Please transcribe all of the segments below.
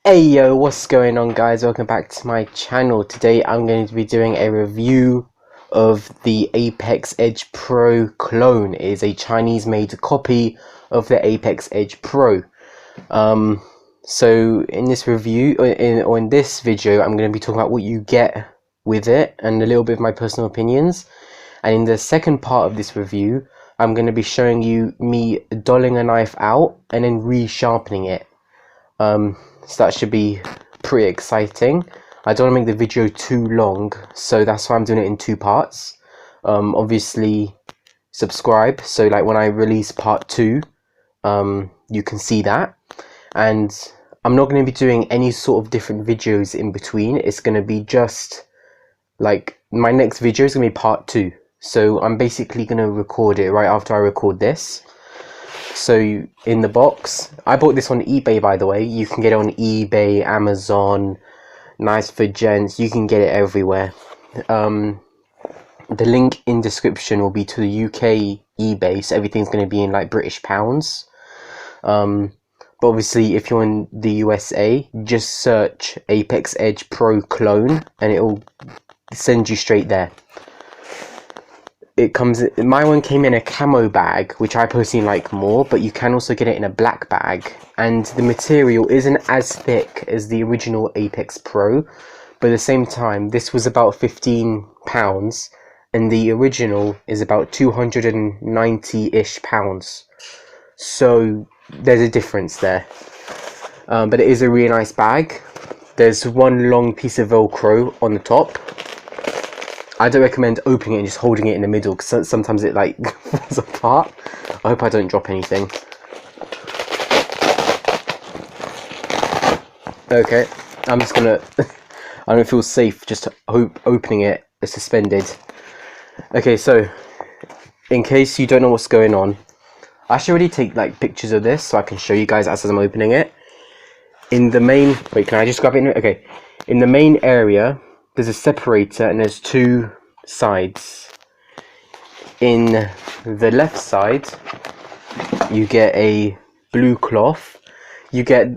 Hey yo, what's going on guys? Welcome back to my channel. Today I'm going to be doing a review of the Apex Edge Pro clone. It is a Chinese made copy of the Apex Edge Pro. So in this review, or in this video, I'm going to be talking about what you get with it and a little bit of my personal opinions. And in the second part of this review, I'm going to be showing you me dulling a knife out and then re-sharpening it. So that should be pretty exciting. I don't want to make the video too long, so that's why I'm doing it in two parts. Obviously subscribe, so like when I release part 2, you can see that. And I'm not going to be doing any sort of different videos in between. It's going to be just like my next video is going to be part 2, so I'm basically going to record it right after I record this. So in the box, I bought this on eBay, by the way. You can get it on eBay, Amazon, Nice for Gents. You can get it everywhere. The link in description will be to the UK eBay, so everything's going to be in like British pounds. But obviously, if you're in the USA, just search Apex Edge Pro clone, and it will send you straight there. My one came in a camo bag, which I personally like more, but you can also get it in a black bag, and the material isn't as thick as the original Apex Pro, but at the same time this was about £15 and the original is about 290-ish pounds, so there's a difference there. But it is a really nice bag. There's one long piece of Velcro on the top. I don't recommend opening it and just holding it in the middle, because sometimes it like falls apart. I hope I don't drop anything. Okay, I'm just gonna I don't feel safe just opening it suspended. Okay, so in case you don't know what's going on, I should already take like pictures of this so I can show you guys as I'm opening it. In the main, wait, can I just grab it? Okay, in the main area there's a separator and there's two sides. In the left side you get a blue cloth. You get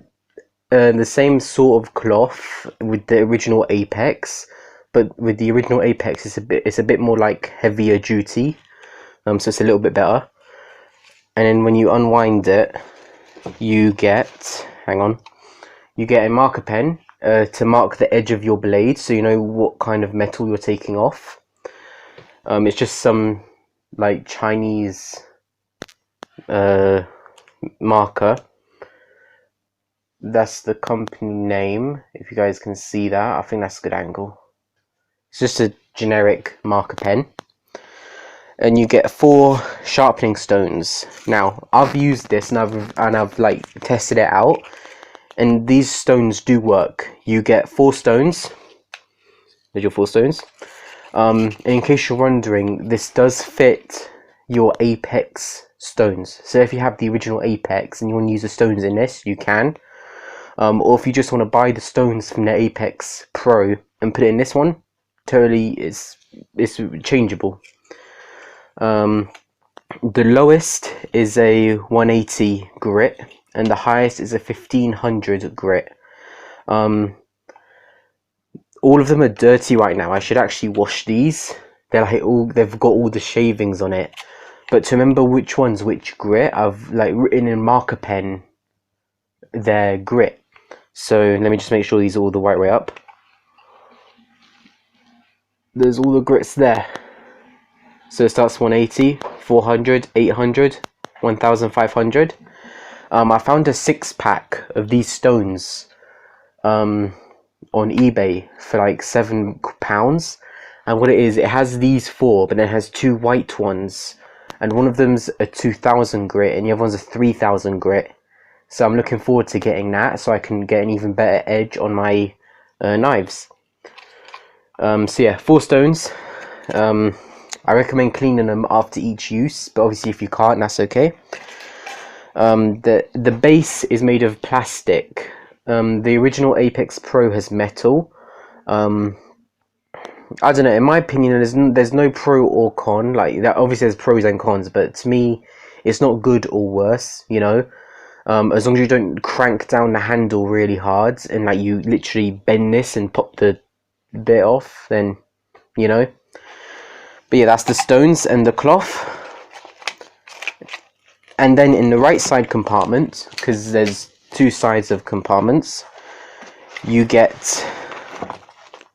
the same sort of cloth with the original Apex, but with the original Apex it's a bit more like heavier duty, so it's a little bit better. And then when you unwind it, you get, you get a marker pen to mark the edge of your blade, so you know what kind of metal you're taking off. It's just some like Chinese marker. That's the company name, if you guys can see that. I think that's a good angle. It's just a generic marker pen. And you get 4 sharpening stones. Now I've used this and I've like tested it out, and these stones do work. You get 4 stones. There's your 4 stones. And in case you're wondering, this does fit your Apex stones. So if you have the original Apex and you want to use the stones in this, you can. Or if you just want to buy the stones from the Apex Pro and put it in this one, totally it's changeable. The lowest is a 180 grit and the highest is a 1500 grit. All of them are dirty right now. I should actually wash these. They're like they've got all the shavings on it. But to remember which one's which grit, I've like written in marker pen their grit. So let me just make sure these are all the right way up. There's all the grits there. So it starts 180, 400, 800, 1500. I found a 6-pack of these stones on eBay for like £7, and what it is, it has these 4, but then it has 2 white ones, and one of them's a 2000 grit and the other one's a 3000 grit. So I'm looking forward to getting that so I can get an even better edge on my knives. So yeah, 4 stones. I recommend cleaning them after each use, but obviously if you can't, that's okay. The base is made of plastic. The original Apex Pro has metal. I don't know, in my opinion there's no pro or con. Like that, obviously there's pros and cons, but to me it's not good or worse, you know. As long as you don't crank down the handle really hard and like you literally bend this and pop the bit off, then you know. But yeah, that's the stones and the cloth. And then in the right side compartment, because there's two sides of compartments, you get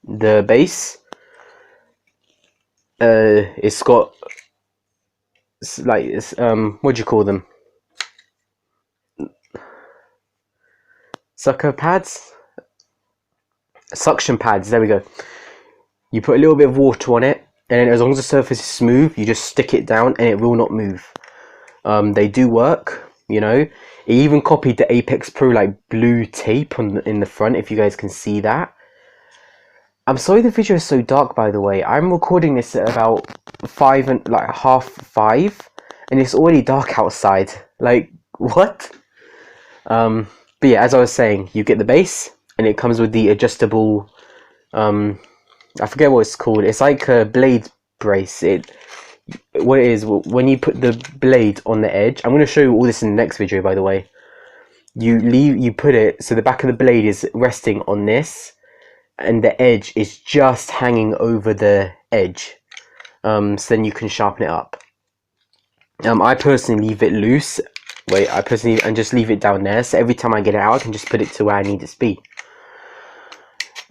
the base. It's got like what do you call them? Suction pads. There we go. You put a little bit of water on it, and then as long as the surface is smooth, you just stick it down, and it will not move. They do work, you know. It even copied the Apex Pro like blue tape in the front, if you guys can see that. I'm sorry the video is so dark, by the way. I'm recording this at about 5:30, and it's already dark outside. Like, what? But yeah, as I was saying, you get the base, and it comes with the adjustable, I forget what it's called. It's like a blade brace. What it is, when you put the blade on the edge, I'm going to show you all this in the next video, by the way. You put it so the back of the blade is resting on this, and the edge is just hanging over the edge. So then you can sharpen it up. I personally leave it loose. And just leave it down there. So every time I get it out, I can just put it to where I need it to be.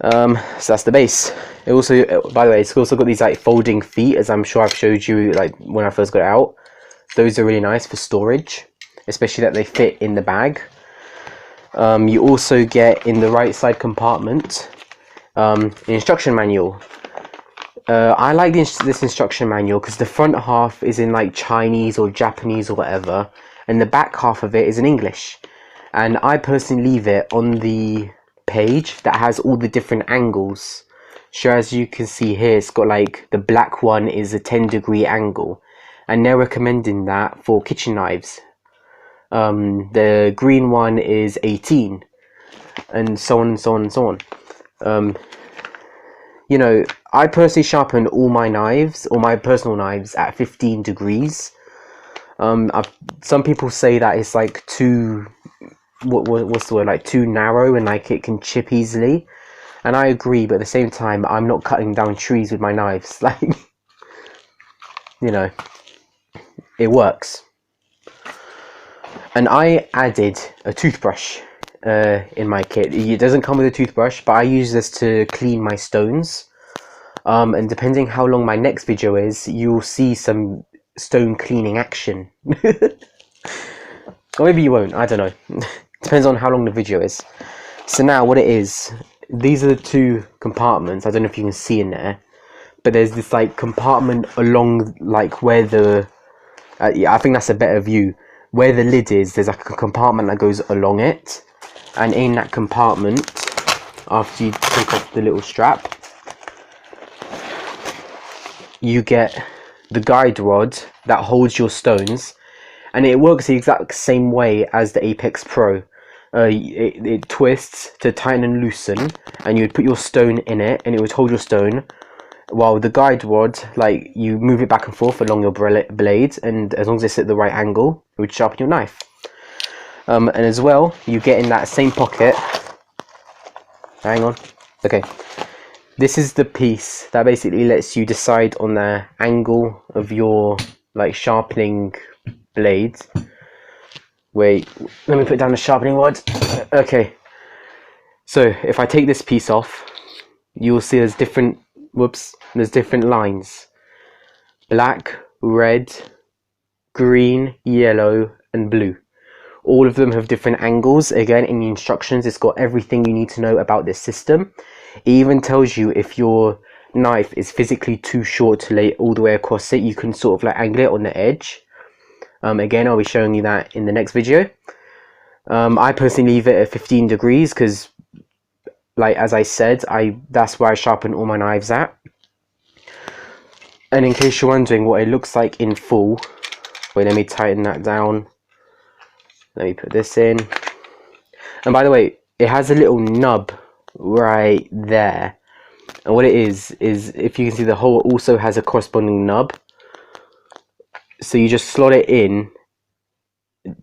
So that's the base. It also, by the way, it's also got these like folding feet, as I'm sure I've showed you like when I first got it out. Those are really nice for storage, especially that they fit in the bag. You also get in the right side compartment an instruction manual. I like this instruction manual because the front half is in like Chinese or Japanese or whatever, and the back half of it is in English. And I personally leave it on the page that has all the different angles. So as you can see here, it's got like the black one is a 10-degree angle, and they're recommending that for kitchen knives. The green one is 18, and so on and so on and so on. You know, I personally sharpen all my knives, all my personal knives, at 15 degrees. Some people say that it's like too, what's the word, like too narrow, and like it can chip easily. And I agree, but at the same time, I'm not cutting down trees with my knives. Like, you know, it works. And I added a toothbrush in my kit. It doesn't come with a toothbrush, but I use this to clean my stones. And depending how long my next video is, you'll see some stone cleaning action. Or maybe you won't, I don't know. Depends on how long the video is. So now what it is, these are the two compartments. I don't know if you can see in there, but there's this like compartment along like where the yeah, I think that's a better view. Where the lid is, there's like a compartment that goes along it, and in that compartment, after you take off the little strap, you get the guide rod that holds your stones, and it works the exact same way as the Apex Pro. It twists to tighten and loosen, and you would put your stone in it, and it would hold your stone, while the guide rod, like, you move it back and forth along your blade, and as long as it's at the right angle, it would sharpen your knife. And as well, you get in that same pocket, hang on, okay, this is the piece that basically lets you decide on the angle of your like sharpening blade. Wait, let me put down the sharpening rod. Okay, so if I take this piece off, you'll see there's different, there's different lines: black, red, green, yellow, and blue. All of them have different angles. Again, in the instructions, it's got everything you need to know about this system. It even tells you if your knife is physically too short to lay all the way across it, you can sort of like angle it on the edge. Again, I'll be showing you that in the next video. I personally leave it at 15 degrees because, like as I said, that's where I sharpen all my knives at. And in case you're wondering what it looks like in full, wait, let me tighten that down. Let me put this in. And by the way, it has a little nub right there. And what it is if you can see, the hole also has a corresponding nub. So you just slot it in.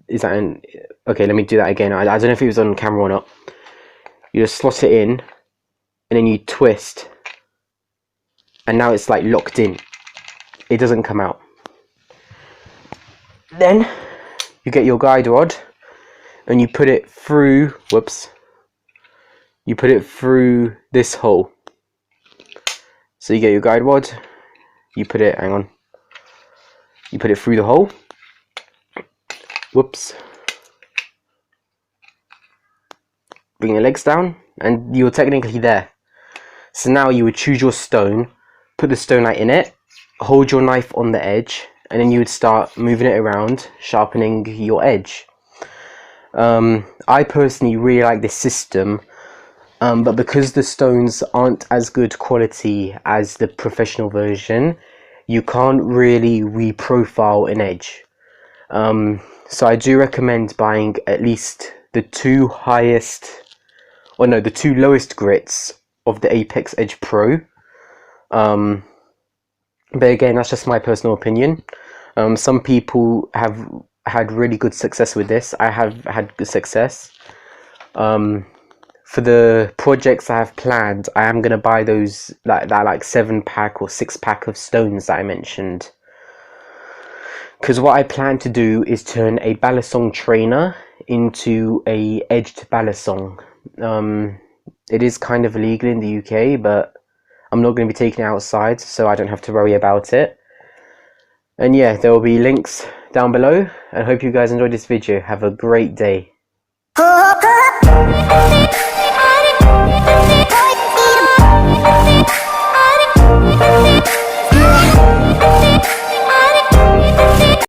Is that Okay, let me do that again. I don't know if it was on camera or not. You just slot it in, and then you twist, and now it's like locked in. It doesn't come out. Then you get your guide rod, and you put it through. Whoops. You put it through this hole. So you get your guide rod. You put it. Hang on. You put it through the hole. Whoops. Bring your legs down, and you're technically there. So now you would choose your stone, put the stone light in it, hold your knife on the edge, and then you would start moving it around, sharpening your edge. I personally really like this system, but because the stones aren't as good quality as the professional version, you can't really reprofile an edge. So I do recommend buying at least the two lowest grits of the Apex Edge Pro. But again, that's just my personal opinion. Some people have had really good success with this. I have had good success. For the projects I have planned, I am going to buy those that 7-pack or 6-pack of stones that I mentioned. Because what I plan to do is turn a balisong trainer into a edged balisong. It is kind of illegal in the UK, but I'm not going to be taking it outside, so I don't have to worry about it. And yeah, there will be links down below. I hope you guys enjoyed this video. Have a great day.